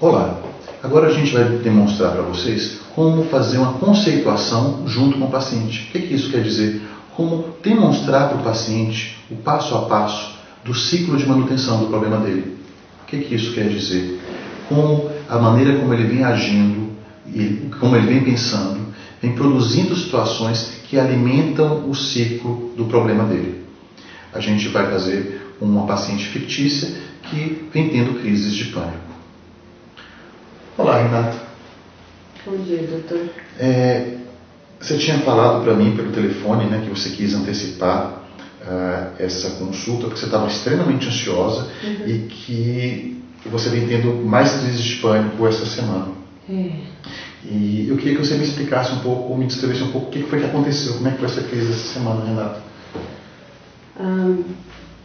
Olá, agora a gente vai demonstrar para vocês como fazer uma conceituação junto com o paciente. O que isso quer dizer? Como demonstrar para o paciente o passo a passo do ciclo de manutenção do problema dele. O que isso quer dizer? Como a maneira como ele vem agindo, e como ele vem pensando, vem produzindo situações que alimentam o ciclo do problema dele. A gente vai fazer uma paciente fictícia que vem tendo crises de pânico. Olá, Renata. Bom dia, doutor. Você tinha falado para mim pelo telefone, né, que você quis antecipar essa consulta porque você estava extremamente ansiosa e que você vem tendo mais crises de pânico essa semana. E eu queria que você me explicasse um pouco, ou me descrevesse um pouco o que foi que aconteceu, como é que foi essa crise essa semana, Renata?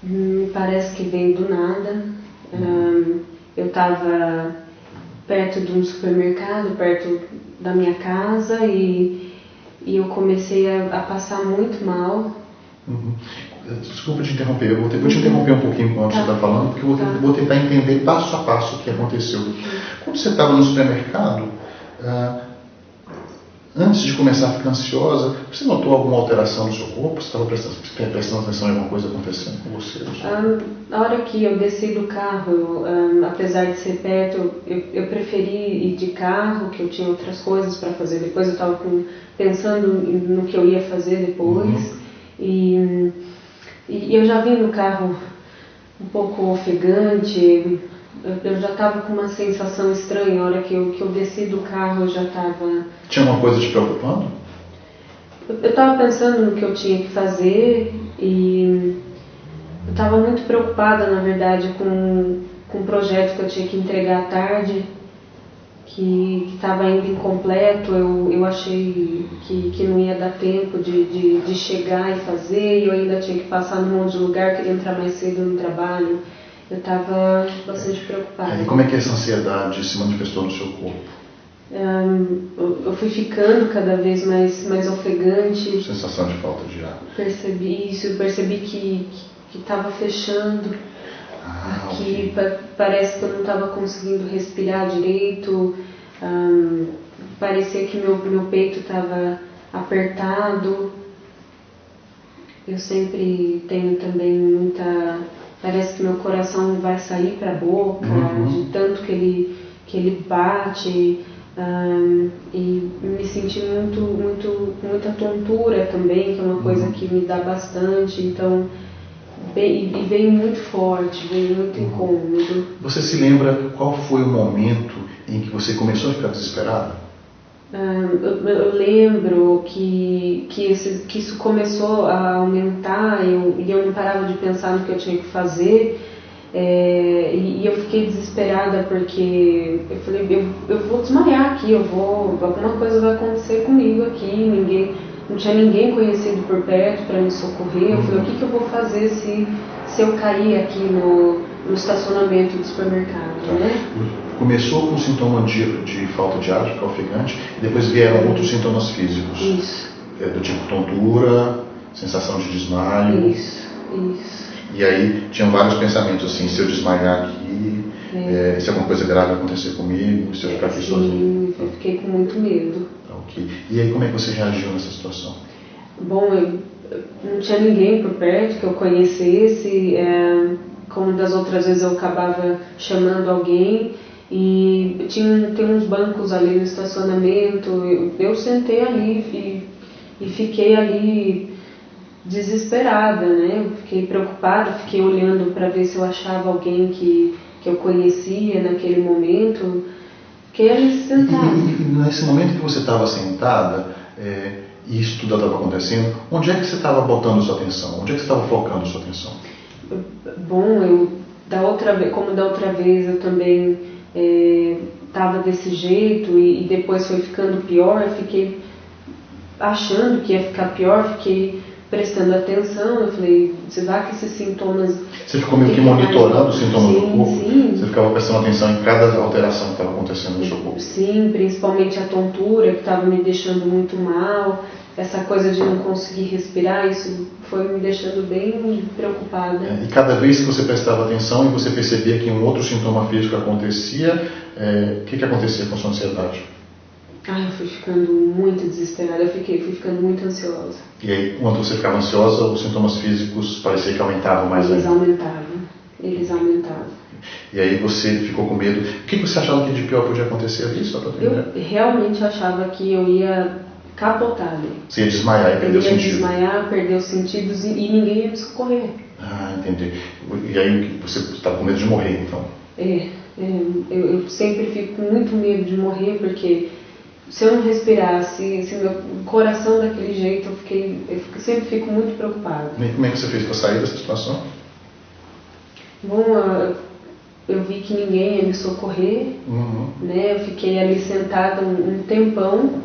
Me parece que veio do nada. Eu estava perto de um supermercado, perto da minha casa, e eu comecei a passar muito mal. Desculpa te interromper, eu vou te interromper um pouquinho enquanto você está falando, porque eu vou tentar entender passo a passo o que aconteceu. Quando você estava no supermercado, antes de começar a ficar ansiosa, você notou alguma alteração no seu corpo? Você estava prestando atenção em alguma coisa acontecendo com você? Na hora que eu desci do carro, apesar de ser perto, eu preferi ir de carro, que eu tinha outras coisas para fazer. Depois eu estava pensando no que eu ia fazer depois. E eu já vim no carro um pouco ofegante. Eu já estava com uma sensação estranha. A hora que eu desci do carro, eu já estava... Tinha alguma coisa te preocupando? Eu estava pensando no que eu tinha que fazer e eu estava muito preocupada, na verdade, com um projeto que eu tinha que entregar à tarde, que estava ainda incompleto. Eu achei que não ia dar tempo de chegar e fazer, e eu ainda tinha que passar num monte de lugar, queria entrar mais cedo no trabalho. Eu estava bastante preocupada. E como é que essa ansiedade se manifestou no seu corpo? Eu fui ficando cada vez mais ofegante. Sensação de falta de ar. Percebi que estava fechando. Aqui parece que eu não estava conseguindo respirar direito. Parecia que meu peito estava apertado. Eu sempre tenho também muita... Parece que meu coração vai sair para a boca, de tanto que ele bate. E me senti muita tontura também, que é uma coisa que me dá bastante. Então, veio muito forte, veio muito incômodo. Você se lembra qual foi o momento em que você começou a ficar desesperada? Eu lembro que isso começou a aumentar e eu não parava de pensar no que eu tinha que fazer. E eu fiquei desesperada porque eu falei, eu vou desmaiar aqui, alguma coisa vai acontecer comigo aqui, não tinha ninguém conhecido por perto para me socorrer. Eu falei, o que eu vou fazer se eu cair aqui no estacionamento do supermercado, né? Começou com sintoma de falta de ar, de ficar ofegante, e depois vieram outros sintomas físicos. Isso. Do tipo tontura, sensação de desmaio. Isso. E aí tinham vários pensamentos assim, se eu desmaiar aqui, se alguma coisa grave acontecer comigo, se eu ficar aqui sozinho. Eu fiquei com muito medo. Ok. E aí como é que você reagiu nessa situação? Bom, não tinha ninguém por perto que eu conhecesse. Como das outras vezes eu acabava chamando alguém. E tem uns bancos ali no estacionamento. Eu sentei ali e fiquei ali desesperada, né? Eu fiquei preocupada, fiquei olhando para ver se eu achava alguém que eu conhecia naquele momento. Fiquei ali sentada. E nesse momento que você estava sentada, e isso tudo estava acontecendo, onde é que você estava botando sua atenção? Onde é que você estava focando sua atenção? Bom, como da outra vez eu também estava desse jeito e depois foi ficando pior, eu fiquei achando que ia ficar pior, fiquei prestando atenção, eu falei, será que esses sintomas... Você ficou meio que monitorando os sintomas do corpo? Sim. Você ficava prestando atenção em cada alteração que estava acontecendo no seu corpo? Sim, principalmente a tontura, que estava me deixando muito mal, essa coisa de não conseguir respirar, isso foi me deixando bem preocupada. E cada vez que você prestava atenção e você percebia que um outro sintoma físico acontecia, o que acontecia com a sua ansiedade? Eu fui ficando muito desesperada, fui ficando muito ansiosa. E aí, quando você ficava ansiosa, os sintomas físicos parecia que aumentavam mais ainda? Eles aumentavam. E aí você ficou com medo. O que você achava que de pior podia acontecer ali? Eu realmente achava que eu ia capotar ali. Você ia desmaiar e perder o sentido? Eu ia desmaiar, perder os sentidos e ninguém ia me socorrer. Entendi. E aí você estava com medo de morrer, então? Eu sempre fico com muito medo de morrer, porque se eu não respirasse, se meu coração daquele jeito, eu sempre fico muito preocupada. E como é que você fez para sair dessa situação? Bom, eu vi que ninguém ia me socorrer, né? Eu fiquei ali sentada um tempão,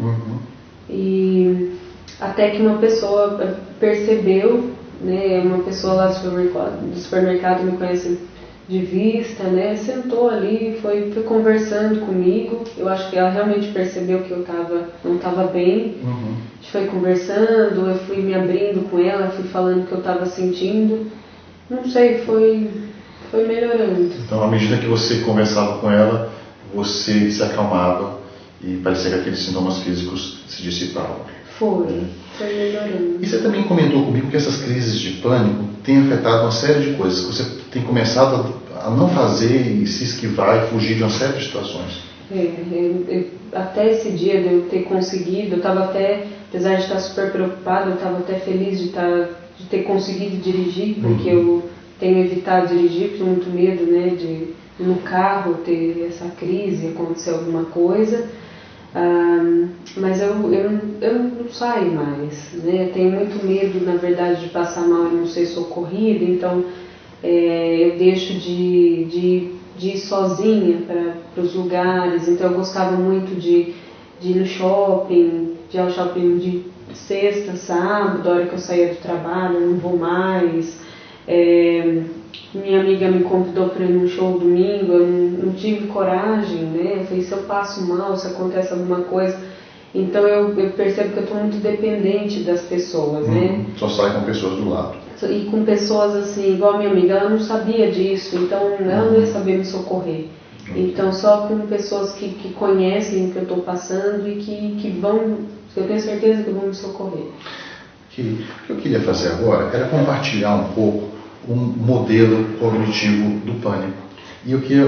e até que uma pessoa percebeu, né? Uma pessoa lá do supermercado me conhece de vista, né? Sentou ali, foi conversando comigo. Eu acho que ela realmente percebeu que eu não estava bem. A gente foi conversando, eu fui me abrindo com ela, fui falando o que eu estava sentindo. Não sei, foi melhorando. Então, à medida que você conversava com ela, você se acalmava e parecia que aqueles sintomas físicos se dissipavam. Foi melhorando. E você também comentou comigo que essas crises de pânico têm afetado uma série de coisas. Você tem começado a não fazer e se esquivar e fugir de uma série de situações. Até esse dia de eu ter conseguido, eu estava até, apesar de estar super preocupada, eu estava até feliz de ter conseguido dirigir, porque eu tenho evitado dirigir, porque tenho muito medo, né, de no carro ter essa crise, acontecer alguma coisa. Mas eu não saio mais, né? Eu tenho muito medo, na verdade, de passar mal e não ser socorrida, então eu deixo de ir sozinha para os lugares. Então eu gostava muito de ir no shopping, de ir ao shopping de sexta, sábado, a hora que eu saía do trabalho, eu não vou mais. Minha amiga me convidou para ir num show domingo, eu não tive coragem, né? Eu falei, se eu passo mal, se acontece alguma coisa. Então eu percebo que eu estou muito dependente das pessoas, né? Só sai com pessoas do lado. E com pessoas assim, igual a minha amiga, ela não sabia disso, então ela não ia saber me socorrer. Então só com pessoas que conhecem o que eu estou passando e que vão, eu tenho certeza que vão me socorrer. O que eu queria fazer agora era compartilhar um pouco um modelo cognitivo do pânico. E eu queria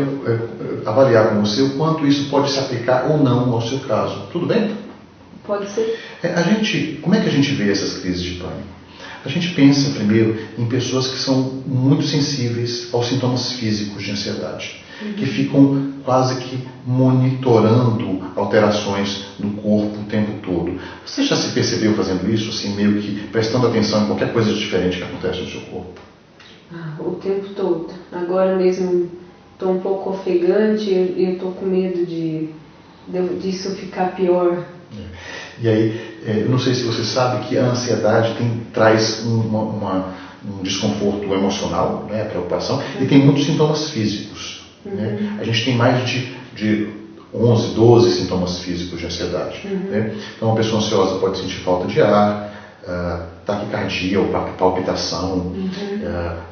avaliar com você o quanto isso pode se aplicar ou não ao seu caso. Tudo bem? Pode ser. Como é que a gente vê essas crises de pânico? A gente pensa primeiro em pessoas que são muito sensíveis aos sintomas físicos de ansiedade, que ficam quase que monitorando alterações no corpo o tempo todo. Você já se percebeu fazendo isso, assim, meio que prestando atenção em qualquer coisa diferente que acontece no seu corpo? O tempo todo. Agora mesmo estou um pouco ofegante e eu estou com medo disso ficar pior. E aí, eu não sei se você sabe que a ansiedade traz um desconforto emocional, né, a preocupação, e tem muitos sintomas físicos. Né? A gente tem mais de 11, 12 sintomas físicos de ansiedade. Né? Então, uma pessoa ansiosa pode sentir falta de ar, taquicardia ou palpitação,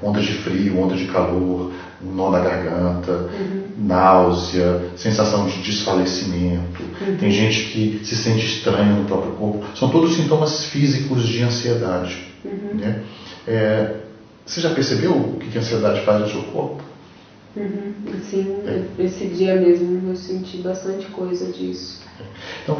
onda de frio, onda de calor, nó na garganta, náusea, sensação de desfalecimento. Tem gente que se sente estranho no próprio corpo. São todos sintomas físicos de ansiedade. Né? Você já percebeu o que a ansiedade faz no seu corpo? Sim, esse dia mesmo eu senti bastante coisa disso. Então,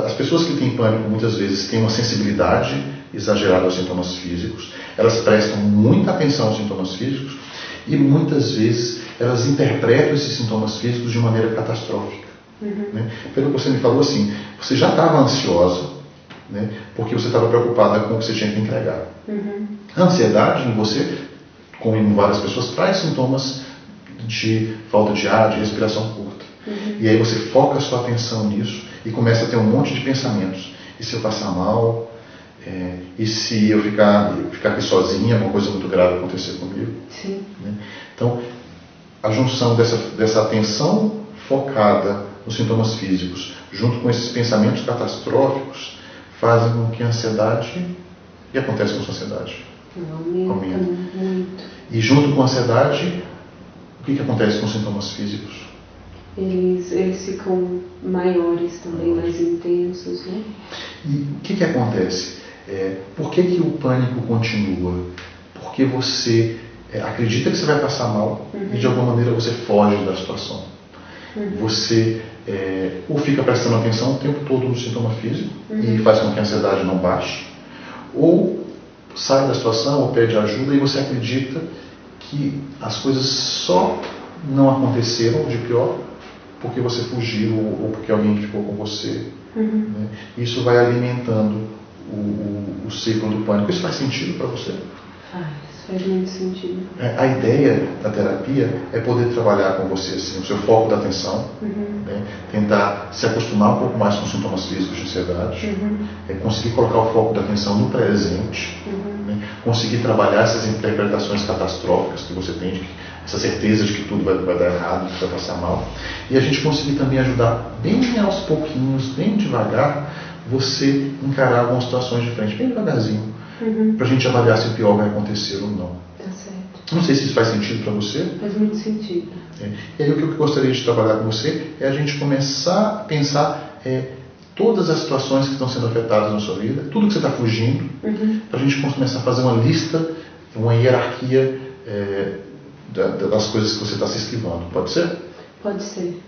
as pessoas que têm pânico muitas vezes têm uma sensibilidade exagerada aos sintomas físicos, elas prestam muita atenção aos sintomas físicos e muitas vezes elas interpretam esses sintomas físicos de maneira catastrófica. Né? Pelo que você me falou, assim, você já estava ansiosa, né, porque você estava preocupada com o que você tinha que entregar. A ansiedade em você, como em várias pessoas, traz sintomas de falta de ar, de respiração curta. E aí você foca a sua atenção nisso e começa a ter um monte de pensamentos. E se eu passar mal? E se eu ficar aqui sozinha, alguma coisa muito grave acontecer comigo? Sim. Né? Então, a junção dessa atenção focada nos sintomas físicos, junto com esses pensamentos catastróficos, fazem com que a ansiedade... O que acontece com a ansiedade? Aumenta muito. E junto com a ansiedade, o que acontece com os sintomas físicos? Eles ficam maiores também, mais intensos, né? E o que acontece? Por que o pânico continua? Porque você acredita que você vai passar mal e de alguma maneira você foge da situação. Você ou fica prestando atenção o tempo todo no sintoma físico e faz com que a ansiedade não baixe, ou sai da situação ou pede ajuda e você acredita que as coisas só não aconteceram de pior porque você fugiu ou porque alguém ficou com você. Né? Isso vai alimentando o ciclo do pânico. Isso faz sentido para você? Faz muito sentido. A ideia da terapia é poder trabalhar com você assim, o seu foco da atenção, né? Tentar se acostumar um pouco mais com os sintomas físicos de ansiedade, conseguir colocar o foco da atenção no presente, né? Conseguir trabalhar essas interpretações catastróficas que você tem, essa certeza de que tudo vai dar errado, que vai passar mal, e a gente conseguir também ajudar bem aos pouquinhos, bem devagar, você encarar algumas situações de frente, bem devagarzinho, para a gente avaliar se o pior vai acontecer ou não. Tá certo. Não sei se isso faz sentido para você. Faz muito sentido. E aí o que eu gostaria de trabalhar com você é a gente começar a pensar todas as situações que estão sendo afetadas na sua vida, tudo que você está fugindo, para a gente começar a fazer uma lista, uma hierarquia das coisas que você está se esquivando. Pode ser? Pode ser.